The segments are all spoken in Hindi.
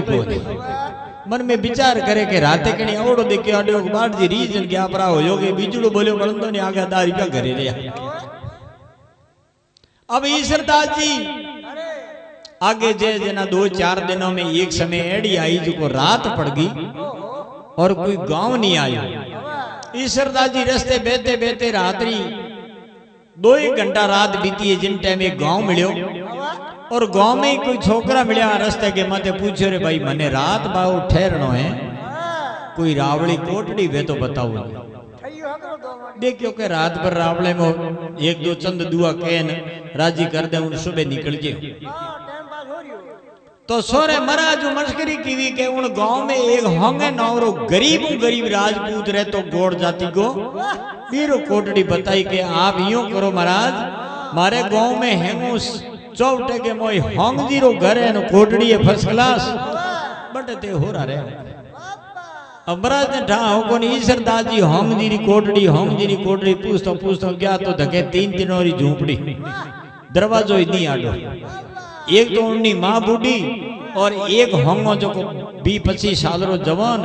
को मन में विचार करे के राते कणी आवड़ो देखे आड्यो बाट जी रीजन के आपरा हो योगे बीजड़ो बोल्यो बळंदो ने आगे 10 रुपया घरे रे। अब ईश्वरदास जी आगे जे जना 2-4 दिनों में एक समय एड़ी आई जो रात पड़ गई और कोई गांव नहीं आया। ईश्वरदास जी रास्ते बेते बेते रात्रि 2-1 घंटा रात बीती है जिन टाइम एक गांव मिलो और गांव में ही कोई छोकरा मिला रास्ते के माथे पूछो रे भाई मने रात बाहु ठहरनो है कोई रावड़ी कोटड़ी वे तो बताओ। देखियो के रात भर रावड़े में 1-2 चंद दुआ कहन राजी कर दे उन सुबह निकल जे। तो सोरे महाराज मस्करी की के उन गांव में एक होंगे नौरो गरीब राजपूत रहे तो गोड़ जाति को बीरो कोटड़ी बताई के आप यूं करो महाराज मारे गांव में हेमू चौटे के मोई होंग जीरो घर है कोटड़ी है फर्स्ट क्लास बटे ते हो रहा रे। अब महाराज ने ढा हो कोनी ईश्वरदास जी होंग जी कोटड़ी पूछता गया तो धके 3 दिनों री झूपड़ी दरवाजो ही नहीं आडो। एक तो उन्नी माँ बूढ़ी और एक होंगो जो 20-25 साल रो जवान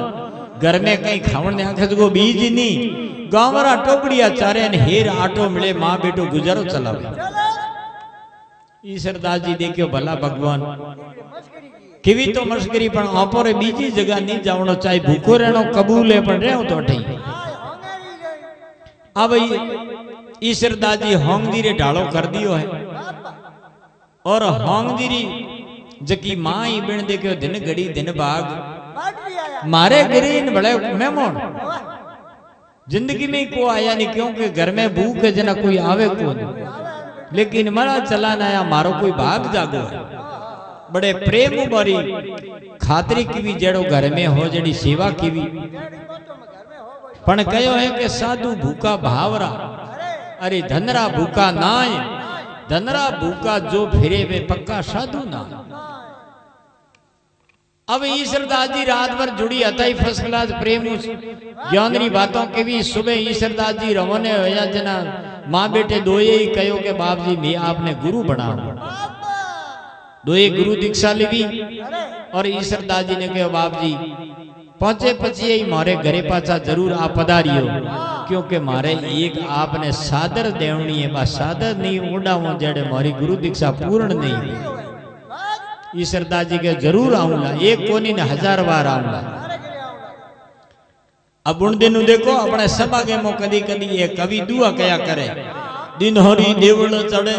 घर में कहीं खावन ने आखे जो बीज ही नहीं गांव वाला टोकड़िया चारे ने हेर आटो मिले माँ बेटो गुजारो चलावे। ईश्वरदास जी देखियो भला भगवान केवी तो मस्करी पण ओपोरे बीजी जगह नहीं जावणो चाहे भूखो रहनो कबूल है पण रहू तो ठई। अब ईश्वरदास जी होंगदी रे ढालो कर दियो है और होंगदी जकी मां ही बिन देखियो दिन घड़ी दिन भाग मारे गिरीन बड़े मेहमान जिंदगी में को आया नहीं क्योंकि घर में भूख है जना कोई आवे को लेकिन मरा चला नया मारो कोई भाग जागो है बड़े प्रेम बारी खातरी की भी जड़ो घर में हो जड़ी सेवा की भी पण कहो है कि साधु भूखा भावरा अरे धनरा भूखा नाय धनरा भूखा जो फिरे वे पक्का साधु ना। अब ईश्वरदास जी रात भर जुड़ी अतई फर्स्ट क्लास प्रेम ज्ञानरी बातों के भी सुबह ईश्वरदास जी रवाने होया जना माँ बेटे दो ही कहो के बाप जी मैं आपने गुरु बना दो गुरु दीक्षा ली और ईश्वरदास जी ने कहो बाप जी पहुंचे पचिए ही मारे घरे पाचा जरूर आप पधारियो क्योंकि मारे एक आपने सादर देवनी है बस सादर नहीं उड़ाओ जड़े मारी गुरु दीक्षा पूर्ण नहीं। ईश्वरदास जी के जरूर आऊंगा एक कोनी ने 1000 बार आऊंगा। अब उन दिनों देखो अपने सभा के मो कदी कदी ये कवि दुआ कया करे दिन हरी देवल चढ़े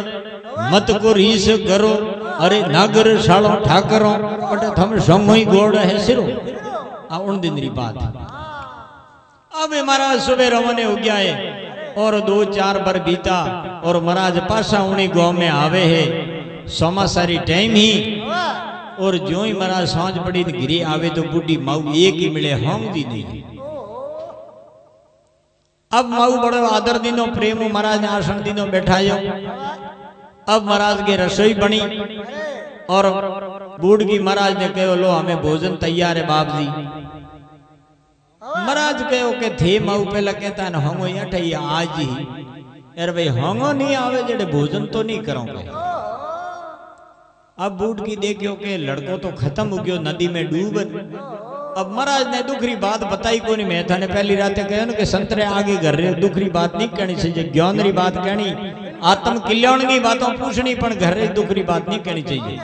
मत को रीस करो अरे नागर शालो ठाकरो बटे थम समोई गोड़ है सिरो आ उन दिन री बात। अब महाराज सुबह रवाने हो गया है और 2-4 बार बीता और महाराज पासा उन्हीं गांव में आवे है सोमासारी टाइम ही और जो ही महाराज सांझ पड़ी गिरी आवे तो बूढ़ी माऊ एक ही मिले हम दी नहीं। अब माऊ बड़ो आदर दिनो प्रेम महाराज ने आसन दिनो बैठायो। अब महाराज के रसोई बनी और बूढ़ की महाराज ने कहो लो हमें भोजन तैयार है बाप जी। महाराज कहो के थे माऊ पहला कहता है होंगो अठई आज ही यार भाई होंगो नहीं आवे जेडे भोजन तो नहीं करोगे। अब बूढ़ की देखियो के लड़को तो खत्म हो गयो नदी में डूब। अब महाराज ने दुखरी बात बताई को नहीं मैं थाने पहली रात कहो ना कि संतरे आगे कर रहे दुखरी बात नहीं कहनी चाहिए ज्ञानरी बात कहनी आत्म कल्याण की बातों पूछनी पर घर रे दुखरी बात नहीं कहनी चाहिए।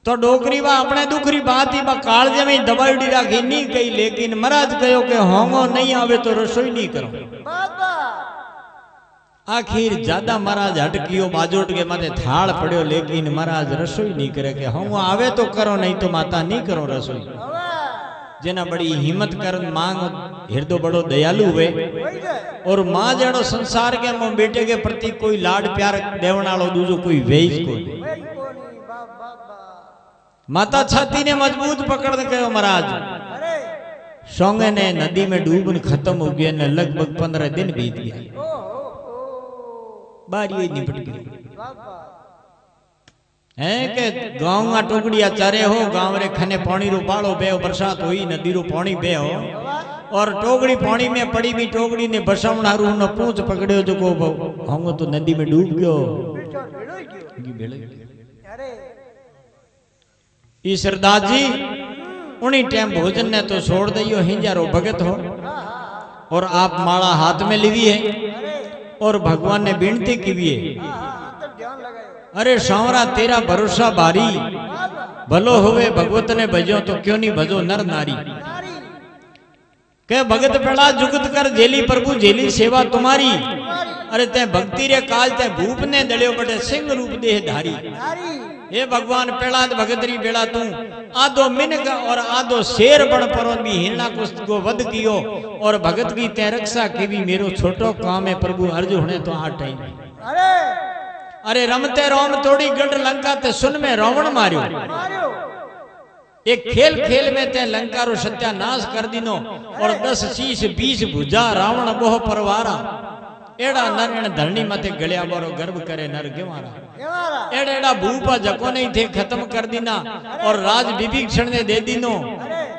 तो डोकरी बा अपने दुखरी बात ही बा काल जमी दबाई उड़ी राखी नहीं कही लेकिन महाराज कहो के होंगो नहीं आवे तो रसोई नहीं करो। आखिर ज्यादा महाराज हटकियो बाजोट के माथे थाल पड़ो लेकिन महाराज रसोई नहीं करे के होंगो आवे तो करो नहीं तो माता नहीं करो रसोई। जेना बड़ी हिम्मत कर मांग हृदय बड़ो दयालु हुए और मां जड़ो संसार के मो बेटे के प्रति कोई लाड प्यार देवण वालो दूजो कोई वेज को माता छाती ने मजबूत पकड़ के महाराज सोंगे ने नदी में डूबन खत्म हो गया ने लगभग 15 दिन बीत गया बारी निपट गई है के गांव में टोकड़िया चारे हो गांव रे खने पानी रो पालो बे बरसात हुई नदी रो पानी बे हो और टोकड़ी पानी में पड़ी भी टोकड़ी ने बसावणारू न पूंछ पकड़ियो जो को होंगो तो नदी में डूब गयो। ईश्वरदास जी उन्हीं टाइम भोजन ने तो छोड़ दियो, हिंजारो भगत हो और आप माला हाथ में लिवी है और भगवान ने विनती की है, अरे सांवरा तेरा भरोसा भारी, भलो होवे भगवत ने भजो तो क्यों नहीं भजो नर नारी। के भगत पेड़ा जुगत कर जेली प्रभु जेली सेवा तुम्हारी, अरे ते भक्ति रे काल ते भूप ने दड़ियो बटे सिंह रूप देह धारी। हे भगवान पेड़ा भगतरी बेड़ा तू आधो मिनक और आधो शेर बन परो भी हिरणा को वध कियो और भगत की ते रक्षा की भी मेरो छोटो काम है प्रभु अर्ज होने तो आ टाइम। अरे रमते रोम थोड़ी गढ़ लंका ते सुन में रावण मारियो, एक खेल खेल में ते लंका रो सत्यानाश कर दिनो और 10 शीश 20 भुजा रावण बोह परवारा। एड़ा नर एण धरणी माथे गलिया बारो गर्भ करे नर गेवारा। एड़ा एड़ा भूपा जको नहीं थे खत्म कर दीना और राज विभीषण ने दे दीनो।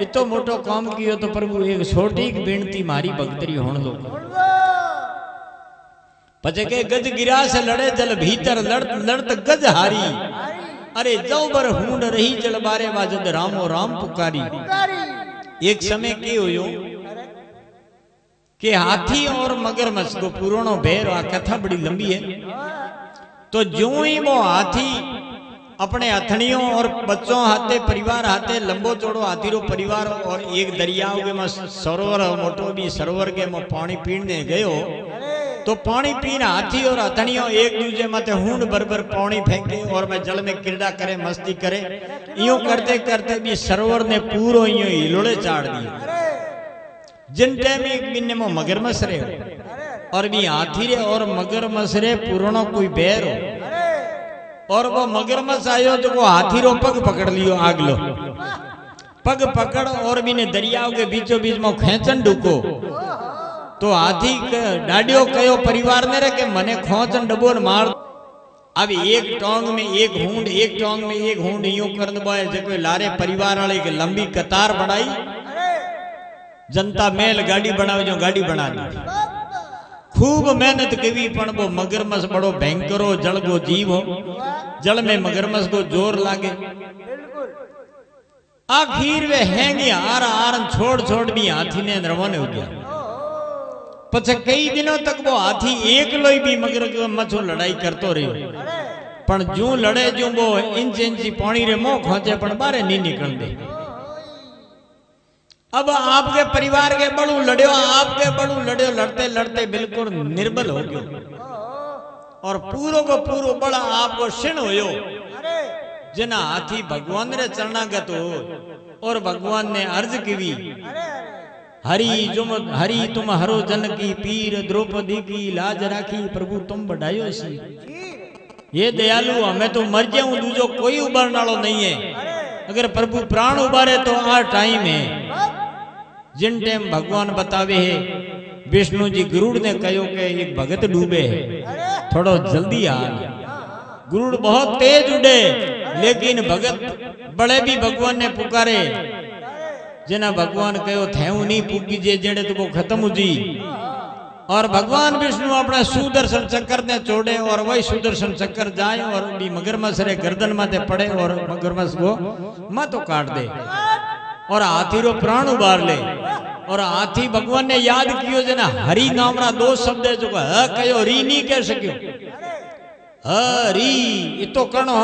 इतो मोटो काम कियो तो प्रभु एक छोटी बेनती मारी भक्तरी होण लो। पछे के गज गिरा से लड़े जल भीतर लड़त लड़त गज हारी, अरे जौबर हुंड रही जल बारे वाजद रामो राम पुकारी। एक समय के होयो कि हाथी और मगरमच्छ को पुरानो भेर, आ कथा बड़ी लंबी है। तो जो ही वो हाथी अपने हथनियों और बच्चों हाथे परिवार हाथे लंबो चौड़ो हाथी रो परिवार और एक दरिया में सरोवर मोटो भी सरोवर के में पानी पीने गयो तो पानी पीना हाथी और हथनियों एक दूसरे माथे हुंड भर पानी फेंके और मैं जल में क्रीड़ा करे मस्ती करे। यूं करते करते भी सरोवर ने पूरो यूं हिलोड़े चाड़ दिए। जिन टाइम एक बिन्ने में मगरमच्छ रे और भी हाथी रे और मगरमच्छ रे पुरानो कोई बैर हो और वो मगरमच्छ आयो तो वो हाथी रो पग पकड़ लियो आगलो पग पकड़ और भी ने दरिया के बीचों बीच में खेचन ढुको तो हाथी डाडियो कयो परिवार ने रे के मने खोचन डबोर मार। अब एक टोंग में एक हुंड एक टोंग में एक हुंड यूं कर दबाए जो लारे परिवार वाले के लंबी कतार बढ़ाई। जनता मेल गाड़ी बनावे जो गाड़ी बना दी। खूब मेहनत करी पण वो मगरमच्छ बड़ो भयंकर हो, जल को जीव हो, जल में मगरमच्छ को जोर लागे। आखिर वे हैंगी आर आर छोड़ छोड़ भी हाथी ने रवाना हो गया। पछे कई दिनों तक वो हाथी एक लोई भी मगरमच्छ लड़ाई करतो रहो पण जो लड़े जो वो इंच इंची पानी रे मोह खोचे पण बारे नहीं निकल दे। अब आपके परिवार के बड़ू लड़ियो आपके बड़ू लड़ियो लड़ते लड़ते बिल्कुल निर्बल हो गयो और पूरो को पूरो बड़ा आपको क्षण होयो। जना हाथी भगवान रे चरणागत हो और भगवान ने अर्ज की हरि तुम हरो जन की पीर द्रौपदी की लाज राखी प्रभु तुम बढ़ायो सी। ये दयालु हमें तो मर जाऊं दूजो कोई उबारने वालों नहीं है। अगर प्रभु प्राण उबारे तो आ टाइम है। जिन टाइम भगवान बतावे है विष्णु जी गुरुड़ ने कहो के एक भगत डूबे है थोड़ो जल्दी आ। गुरुड़ बहुत तेज उड़े लेकिन भगत बड़े भी भगवान ने पुकारे जना भगवान कहो थेऊ नहीं पुगी जे जेड़े तो वो खत्म हो जी। और भगवान विष्णु अपने सुदर्शन चक्कर ने छोड़े और वही सुदर्शन चक्कर जाए और भी मगरमच्छ रे गर्दन माथे पड़े और मगरमच्छ को माथो काट दे और हाथी रो प्राण उबार ले। और हाथी भगवान ने याद कियो जना हरि नाम रा दो शब्द है जो कहो री नहीं कह सक्यो। हरी इतो कणो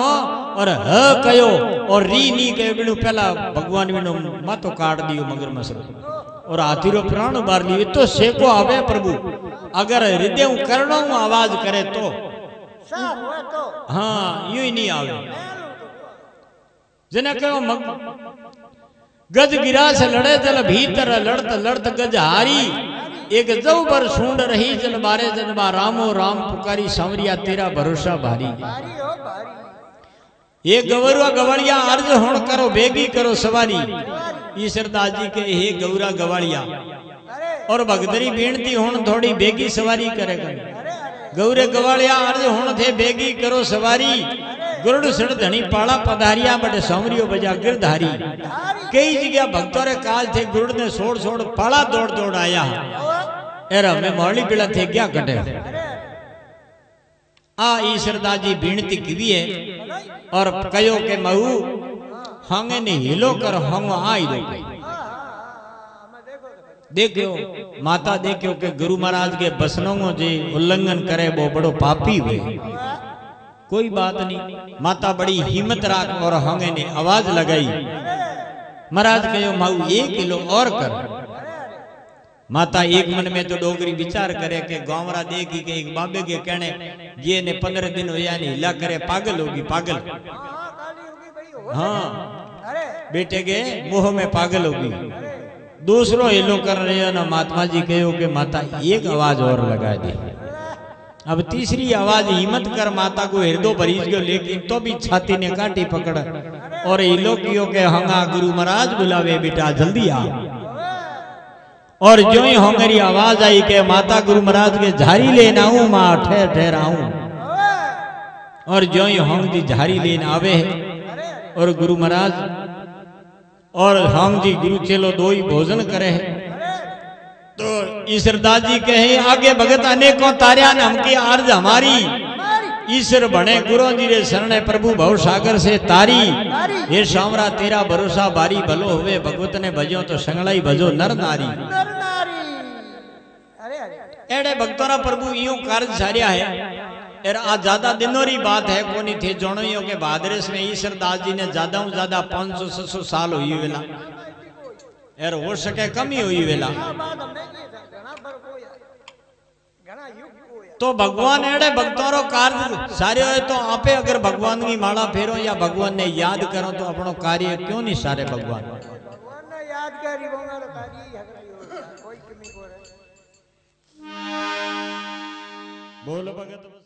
और ह कयो और री नहीं कयो बिनु पहला भगवान बिनु माथो काट दियो मगरमच्छ और हाथी रो प्राण उबार लियो। तो सेको आवे प्रभु अगर हृदय करणो आवाज करे तो हाँ यूं ही नहीं आवे। जना कहो गज गिरा से लड़े जल भीतर लड़त लड़त गज हारी। एक जौबर सूंड रही जल बारे जनबा रामो राम पुकारी सांवरिया तेरा भरोसा भारी। ये गवरुआ गवालिया अर्ज होण करो बेगी करो सवारी। ईश्वरदास जी के हे गौरा गवालिया और भगतरी बेनती होण थोड़ी बेगी सवारी करे गौरे गवालिया अर्ज होण थे बेगी करो सवारी। गुरुड़ सड़ धनी पाला पधारिया बड़े सांवरियो बजा गिरधारी। कई जगह भक्तों रे काल थे गुरुड़ ने सोड़ सोड़ पाला दौड़ दौड़ आया एरा में मौली बिला थे क्या कटे। आ ईश्वरदास जी बेनती की है और कयो के महू हंगे ने हिलो कर हंग आई दो देखो माता देखो के गुरु महाराज के बसनों जे उल्लंघन करे वो बड़ो पापी हुए। कोई बात नहीं, माता बड़ी हिम्मत राख और हंगे ने आवाज लगाई। महाराज कहो माऊ 1 किलो और कर। माता एक मन में तो डोगरी विचार करे के गांवरा देखी के एक बाबे के कहने ये ने 15 दिन होया नहीं हिला करे पागल होगी पागल। हाँ बेटे के मुंह में पागल होगी। दूसरो हिलो कर रहे हो ना महात्मा जी कहो के माता एक आवाज और लगा दी। अब तीसरी आवाज हिम्मत कर माता को हृदय भरीज गयो, लेकिन तो भी छाती ने काटी पकड़ और हिलो कियो के हंगा गुरु महाराज बुलावे बेटा जल्दी आ। और जो ही होंगरी आवाज आई के माता गुरु महाराज के झारी लेना आऊं मां ठहर ठहर आऊं। और जो ही होंग जी झारी लेन आवे और गुरु महाराज और हम जी गुरु चेलो दो ही भोजन करे तो ईश्वरदास जी कहे आगे भगत अनेकों तारिया ने हमकी अर्ज हमारी ईश्वर बने गुरु जी रे शरण प्रभु भव सागर से तारी। ये शामरा तेरा भरोसा बारी भलो हुए भगवत ने भजो तो संगलाई भजो नर नारी। एड़े भक्तों प्रभु यूं कार्य सारिया है। यार आज ज्यादा दिनों री बात है कोनी थे जोड़ियों के भादरस में ईश्वरदास जी ने ज्यादा से ज्यादा 500-600 साल हुई वेला। यार हो सके कम ही हुई वेला। तो भगवान एड़े भक्तों रो कार्य सारे हो तो आपे अगर भगवान की माला फेरो या भगवान ने याद करो तो अपनो कार्य क्यों नहीं सारे भगवान ने याद करी बोल भगत।